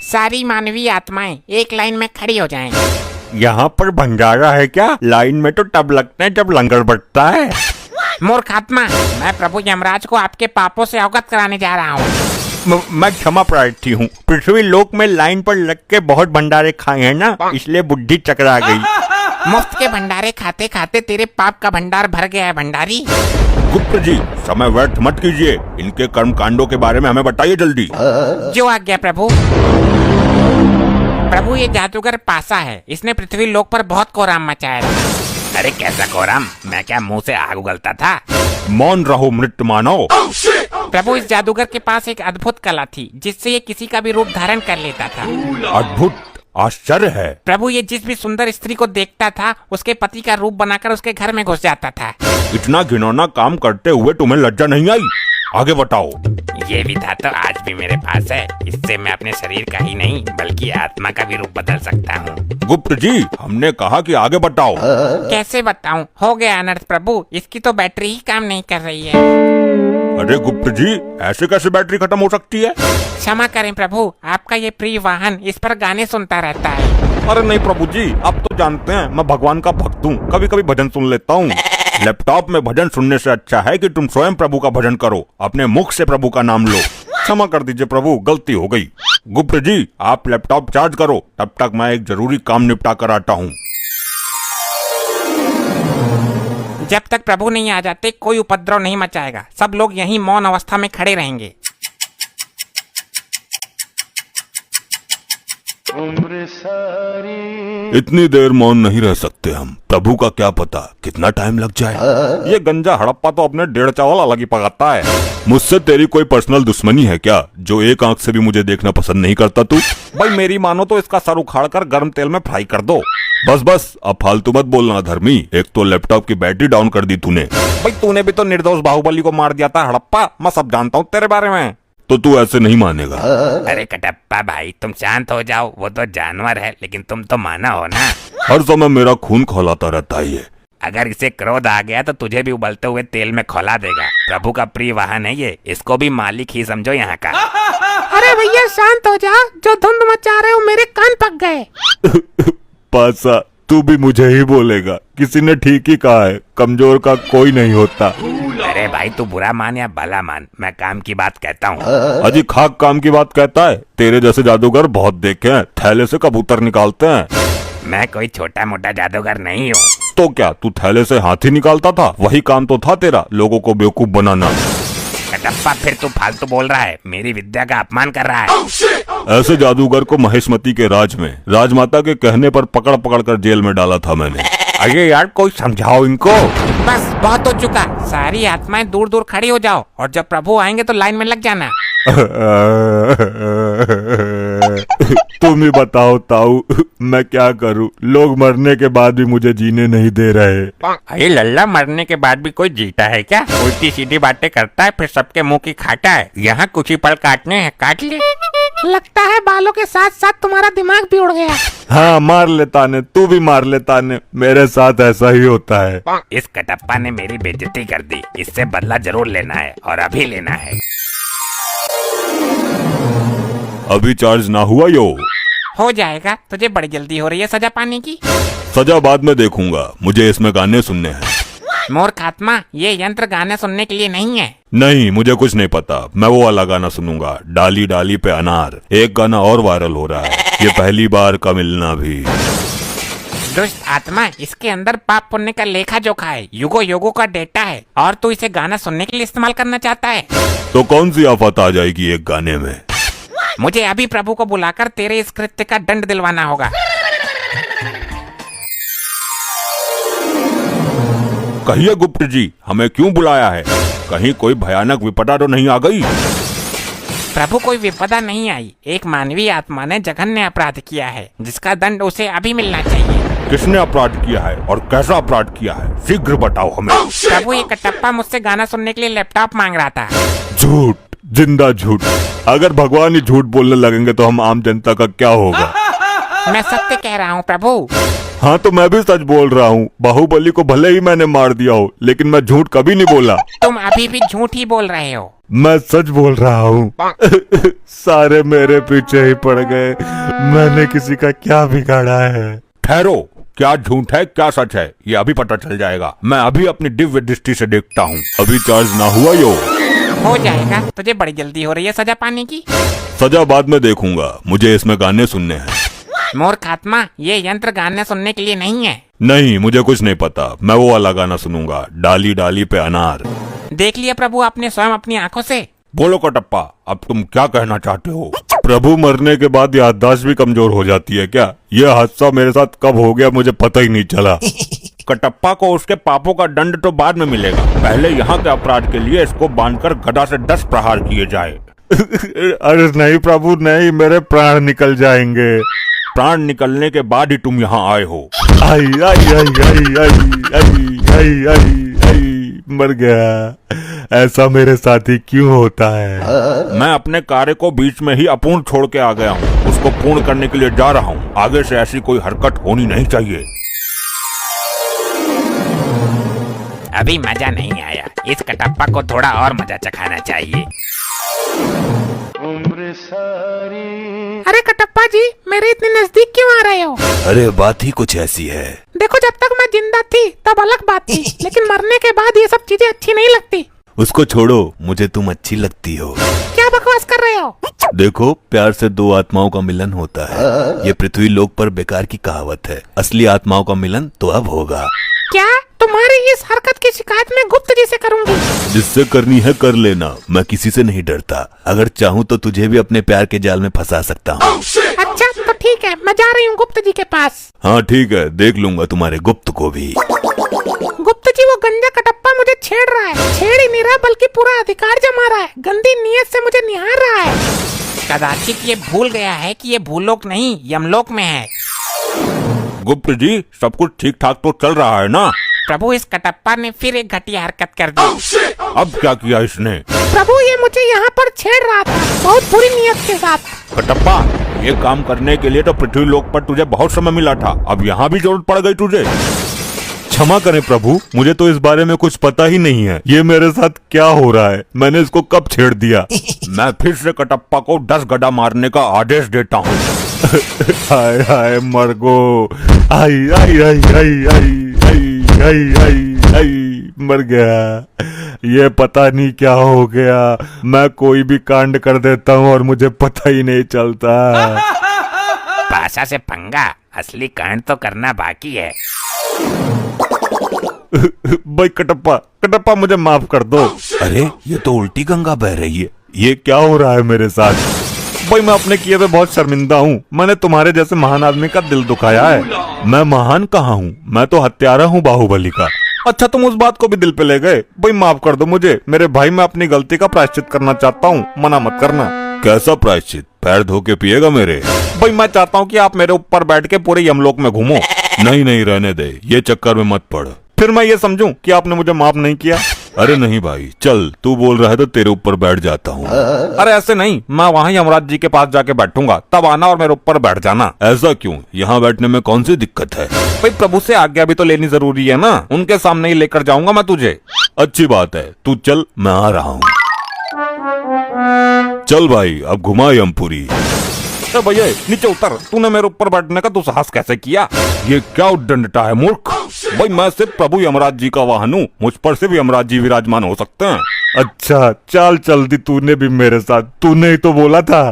सारी मानवीय आत्माएं एक लाइन में खड़ी हो जाएं। यहाँ पर भंडारा है क्या? लाइन में तो तब लगते हैं जब लंगर बटता है। मूर्ख आत्मा, मैं प्रभु यमराज को आपके पापों से अवगत कराने जा रहा हूँ। मैं क्षमा प्रार्थी हूँ। पृथ्वी लोक में लाइन पर लग के बहुत भंडारे खाए हैं ना, इसलिए बुद्धि चकरा गई। मुफ्त के भंडारे खाते खाते तेरे पाप का भंडार भर गया है भंडारी। गुप्त जी, समय व्यर्थ मत कीजिए। इनके कर्म कांडों के बारे में हमें बताइए जल्दी। जो आज्ञा प्रभु। प्रभु, ये जादूगर पासा है, इसने पृथ्वी लोक पर बहुत कोहराम मचाया था। अरे कैसा कोहराम? मैं क्या मुंह से आग उगलता था? मौन रहो मृत मानव। प्रभु, इस जादूगर के पास एक अद्भुत कला थी जिससे ये किसी का भी रूप धारण कर लेता था। अद्भुत? आश्चर्य है। प्रभु, ये जिस भी सुंदर स्त्री को देखता था उसके पति का रूप बनाकर उसके घर में घुस जाता था। इतना घिनौना काम करते हुए तुम्हें लज्जा नहीं आई? आगे बताओ। ये भी था तो आज भी मेरे पास है। इससे मैं अपने शरीर का ही नहीं बल्कि आत्मा का भी रूप बदल सकता हूँ। गुप्त जी, हमने कहा कि आगे बताओ। कैसे बताऊं? हो गया अनर्थ प्रभु, इसकी तो बैटरी ही काम नहीं कर रही है। अरे गुप्त जी, ऐसे कैसे बैटरी खत्म हो सकती है? क्षमा करें प्रभु, आपका ये प्रिय वाहन इस पर गाने सुनता रहता है। अरे नहीं प्रभु जी, आप तो जानते हैं मैं भगवान का भक्त हूँ, कभी कभी भजन सुन लेता हूँ। लैपटॉप में भजन सुनने से अच्छा है कि तुम स्वयं प्रभु का भजन करो, अपने मुख से प्रभु का नाम लो। क्षमा कर दीजिए प्रभु, गलती हो गई। गुप्त जी, आप लैपटॉप चार्ज करो, तब तक मैं एक जरूरी काम निपटा कर आता हूँ। जब तक प्रभु नहीं आ जाते कोई उपद्रव नहीं मचाएगा। सब लोग यहीं मौन अवस्था में खड़े रहेंगे। इतनी देर मौन नहीं रह सकते हम। प्रभु का क्या पता कितना टाइम लग जाए। ये गंजा हड़प्पा तो अपने डेढ़ चावल अलग ही पकाता है। मुझसे तेरी कोई पर्सनल दुश्मनी है क्या, जो एक आंख से भी मुझे देखना पसंद नहीं करता तू? भाई मेरी मानो तो इसका सर उखाड़ कर गर्म तेल में फ्राई कर दो। बस बस, अब फालतू मत बोलना धर्मी। एक तो लैपटॉप की बैटरी डाउन कर दी तूने। भाई तूने भी तो निर्दोष बाहुबली को मार दिया था हड़प्पा। मैं सब जानता हूँ तेरे बारे में। तो तू ऐसे नहीं मानेगा। अरे कटप्पा भाई, तुम शांत हो जाओ। वो तो जानवर है लेकिन तुम तो माना हो ना। हर समय मेरा खून खौलाता रहता है ये। अगर इसे क्रोध आ गया तो तुझे भी उबलते हुए तेल में खौला देगा। प्रभु का प्रिय वाहन है ये, इसको भी मालिक ही समझो यहाँ का। अरे भैया शांत हो जा, जो धुंध मचा रहे हो मेरे कान पक गए। पासा, तू भी मुझे ही बोलेगा? किसी ने ठीक ही कहा है, कमजोर का कोई नहीं होता। अरे भाई, तू बुरा मान या भला मान, मैं काम की बात कहता हूँ। अजी खाक काम की बात कहता है? तेरे जैसे जादूगर बहुत देखे हैं, थैले से कबूतर निकालते हैं। मैं कोई छोटा मोटा जादूगर नहीं हूँ। तो क्या तू थैले से हाथी निकालता था? वही काम तो था तेरा, लोगों को बेवकूफ बनाना। कटप्पा, फिर तू फालतू बोल रहा है, मेरी विद्या का अपमान कर रहा है। ऐसे जादूगर को महेशमती के राज में राजमाता के कहने पर पकड़ पकड़ कर जेल में डाला था मैंने। अरे यार, कोई समझाओ इनको। बस बहुत हो चुका, सारी आत्माएं दूर दूर खड़ी हो जाओ और जब प्रभु आएंगे तो लाइन में लग जाना। तुम ही बताओ ताऊ, मैं क्या करूं? लोग मरने के बाद भी मुझे जीने नहीं दे रहे। अरे लल्ला, मरने के बाद भी कोई जीता है क्या? उल्टी सीधी बातें करता है फिर सबके मुंह की खाता है। यहाँ कुछ ही पल काटने हैं, काट ले। लगता है बालों के साथ साथ तुम्हारा दिमाग भी उड़ गया। हाँ, मार लेता ने, तू भी मार लेता ने, मेरे साथ ऐसा ही होता है। इस कटप्पा ने मेरी बेइज्जती कर दी, इससे बदला जरूर लेना है और अभी लेना है। अभी चार्ज ना हुआ यो? हो जाएगा, तुझे बड़ी जल्दी हो रही है सजा पाने की। सजा बाद में देखूंगा, मुझे इसमें गाने सुनने हैं। मूर्ख आत्मा, ये यंत्र गाने सुनने के लिए नहीं है। नहीं, मुझे कुछ नहीं पता। मैं वो वाला गाना सुनूंगा, डाली डाली पे अनार। एक गाना और वायरल हो रहा है, ये पहली बार का मिलना भी। दुष्ट आत्मा, इसके अंदर पाप पुण्य का लेखा जोखा है, युगो युगो का डेटा है और तू इसे गाना सुनने के लिए इस्तेमाल करना चाहता है। तो कौन सी आफत आ जाएगी एक गाने में? मुझे अभी प्रभु को बुलाकर तेरे इस कृत्य का दंड दिलवाना होगा। कहिए गुप्त जी, हमें क्यों बुलाया है? कहीं कोई भयानक विपदा तो नहीं आ गई? प्रभु, कोई विपदा नहीं आई। एक मानवीय आत्मा ने जघन्य अपराध किया है जिसका दंड उसे अभी मिलना चाहिए। किसने अपराध किया है और कैसा अपराध किया है? शीघ्र बताओ हमें। प्रभु, ये कटप्पा मुझसे गाना सुनने के लिए लैपटॉप मांग रहा था। झूठ, जिंदा झूठ। अगर भगवान ही झूठ बोलने लगेंगे तो हम आम जनता का क्या होगा? मैं सत्य कह रहा हूँ प्रभु। हाँ तो मैं भी सच बोल रहा हूँ। बाहुबली को भले ही मैंने मार दिया हो, लेकिन मैं झूठ कभी नहीं बोला। तुम अभी भी झूठ ही बोल रहे हो। मैं सच बोल रहा हूँ। सारे मेरे पीछे ही पड़ गए। मैंने किसी का क्या बिगाड़ा है? ठहरो, क्या झूठ है क्या सच है ये अभी पता चल जाएगा। मैं अभी अपनी दिव्य दृष्टि से देखता हूँ। अभी चार्ज ना हुआ यो। हो जाएगा, तुझे बड़ी जल्दी हो रही है सजा पाने की। सजा बाद में देखूंगा, मुझे इसमें गाने सुनने हैं। मूर्ख आत्मा, ये यंत्र गाने सुनने के लिए नहीं है। नहीं, मुझे कुछ नहीं पता। मैं वो वाला गाना सुनूंगा, डाली डाली पे अनार। देख लिया प्रभु आपने स्वयं अपनी आंखों से। बोलो कटप्पा, अब तुम क्या कहना चाहते हो? प्रभु मरने के बाद याददाश्त भी कमजोर हो जाती है क्या? यह हादसा मेरे साथ कब हो गया मुझे पता ही नहीं चला। कटप्पा को उसके पापों का दंड तो बाद में मिलेगा। पहले यहाँ के अपराध के लिए इसको बांधकर गदा से 10 प्रहार किए जाए। अरे नहीं प्रभु नहीं, मेरे प्राण निकल जाएंगे। प्राण निकलने के बाद ही तुम यहाँ आए हो। आई आई आई आई आई आई आई आई आई मर गया। ऐसा मेरे साथ ही क्यों होता है? मैं अपने कार्य को बीच में ही अपूर्ण छोड़ के आ गया हूँ। उसको पूर्ण करने के लिए जा रहा हूँ। आगे से ऐसी कोई हरकत होनी नहीं चाहिए। अभी मजा नहीं आया, इस कटप्पा को थोड़ा और मजा चखाना चाहिए। अरे कटप्पा जी, मेरे इतने नजदीक क्यों आ रहे हो? अरे बात ही कुछ ऐसी है। देखो, जब तक मैं जिंदा थी तब अलग बात थी, लेकिन मरने के बाद ये सब चीजें अच्छी नहीं लगती। उसको छोड़ो, मुझे तुम अच्छी लगती हो। क्या बकवास कर रहे हो? देखो, प्यार से दो आत्माओं का मिलन होता है। ये पृथ्वी लोक पर बेकार की कहावत है। असली आत्माओं का मिलन तो अब होगा। क्या तुम्हारी इस हरकत की शिकायत मैं गुप्त जी से करूंगी? जिससे करनी है कर लेना, मैं किसी से नहीं डरता। अगर चाहूँ तो तुझे भी अपने प्यार के जाल में फंसा सकता हूँ। अच्छा तो ठीक है, मैं जा रही हूँ गुप्त जी के पास। हाँ ठीक है, देख लूंगा तुम्हारे गुप्त को भी। गुप्त जी, वो गंजा कटप्पा मुझे छेड़ रहा है। छेड़ ही नहीं रहा बल्कि पूरा अधिकार जमा रहा है। गंदी नीयत से मुझे निहार रहा है। कदाचित ये भूल गया है कि ये भूलोक नहीं यमलोक में है। गुप्त जी, सब कुछ ठीक ठाक तो चल रहा है ना? प्रभु, इस कटप्पा ने फिर एक घटिया हरकत कर दी। अब क्या किया इसने? प्रभु, ये मुझे यहाँ पर छेड़ रहा था बहुत बुरी नीयत के साथ। कटप्पा, ये काम करने के लिए तो पृथ्वी लोक पर तुझे बहुत समय मिला था। अब यहाँ भी जरूरत पड़ गई तुझे। क्षमा करें प्रभु, मुझे तो इस बारे में कुछ पता ही नहीं है। ये मेरे साथ क्या हो रहा है? मैंने इसको कब छेड़ दिया? मैं फिर से कटप्पा को 10 गदा मारने का आदेश देता हूँ। हाय हाय मरगो, आई आई आई आई आई आई आई आई आई मर गया। ये पता नहीं क्या हो गया। मैं कोई भी कांड कर देता हूँ और मुझे पता ही नहीं चलता। भाषा से पंगा, असली कांड तो करना बाकी है। भाई कटप्पा, कटप्पा मुझे माफ कर दो। अरे ये तो उल्टी गंगा बह रही है। ये क्या हो रहा है मेरे साथ? भाई मैं अपने किए पे बहुत शर्मिंदा हूँ। मैंने तुम्हारे जैसे महान आदमी का दिल दुखाया है। मैं महान कहाँ हूँ? मैं तो हत्यारा हूँ बाहुबली का। अच्छा तुम उस बात को भी दिल पे ले गए। भाई माफ कर दो मुझे मेरे भाई। मैं अपनी गलती का प्रायश्चित करना चाहता हूँ, मना मत करना। कैसा प्रायश्चित? पैर धो के पिएगा मेरे? भाई मैं चाहता हूँ कि आप मेरे ऊपर बैठ के पूरे यमलोक में घूमो। नहीं नहीं रहने दे, ये चक्कर में मत पड़। फिर मैं ये समझूं कि आपने मुझे माफ नहीं किया। अरे नहीं भाई, चल तू बोल रहा है तो तेरे ऊपर बैठ जाता हूँ। अरे ऐसे नहीं, मैं वहाँ यमराज जी के पास जाके बैठूंगा, तब आना और मेरे ऊपर बैठ जाना। ऐसा क्यों? यहाँ बैठने में कौन सी दिक्कत है? भाई प्रभु से आज्ञा भी तो लेनी जरूरी है ना। उनके सामने ही लेकर जाऊंगा मैं तुझे। अच्छी बात है, तू चल, मैं आ रहा हूँ। चल भाई, अब घुमा यमपुरी। भैया नीचे उतर। तूने मेरे ऊपर बैठने का दुस्साहस कैसे किया? ये क्या उद्दंडता है मूर्ख। भाई मैं सिर्फ प्रभु यमराज जी का वाहन हूँ, मुझ पर सिर्फ यमराज जी विराजमान हो सकते हैं। अच्छा चल चल दी, तूने भी मेरे साथ। तूने ही तो बोला था।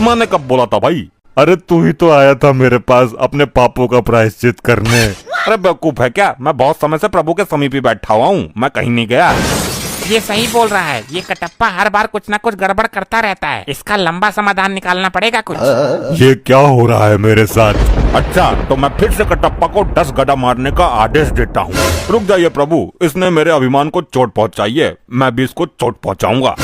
मैंने कब बोला था भाई? अरे तू ही तो आया था मेरे पास अपने पापों का प्रायश्चित करने। अरे बेवकूफ है क्या? मैं बहुत समय से प्रभु के समीप ही बैठा हुआ हूँ, मैं कहीं नहीं गया। ये सही बोल रहा है। ये कटप्पा हर बार कुछ ना कुछ गड़बड़ करता रहता है। इसका लंबा समाधान निकालना पड़ेगा कुछ। ये क्या हो रहा है मेरे साथ? अच्छा तो मैं फिर से कटप्पा को 10 गदा मारने का आदेश देता हूँ। रुक जाइए प्रभु, इसने मेरे अभिमान को चोट पहुँचाई है, मैं भी इसको चोट पहुँचाऊंगा।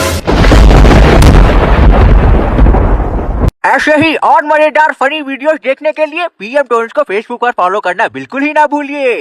ऐसे ही और मजेदार फनी वीडियोस देखने के लिए पीएम टोन्स को फेसबुक पर फॉलो करना बिल्कुल ही ना भूलिए।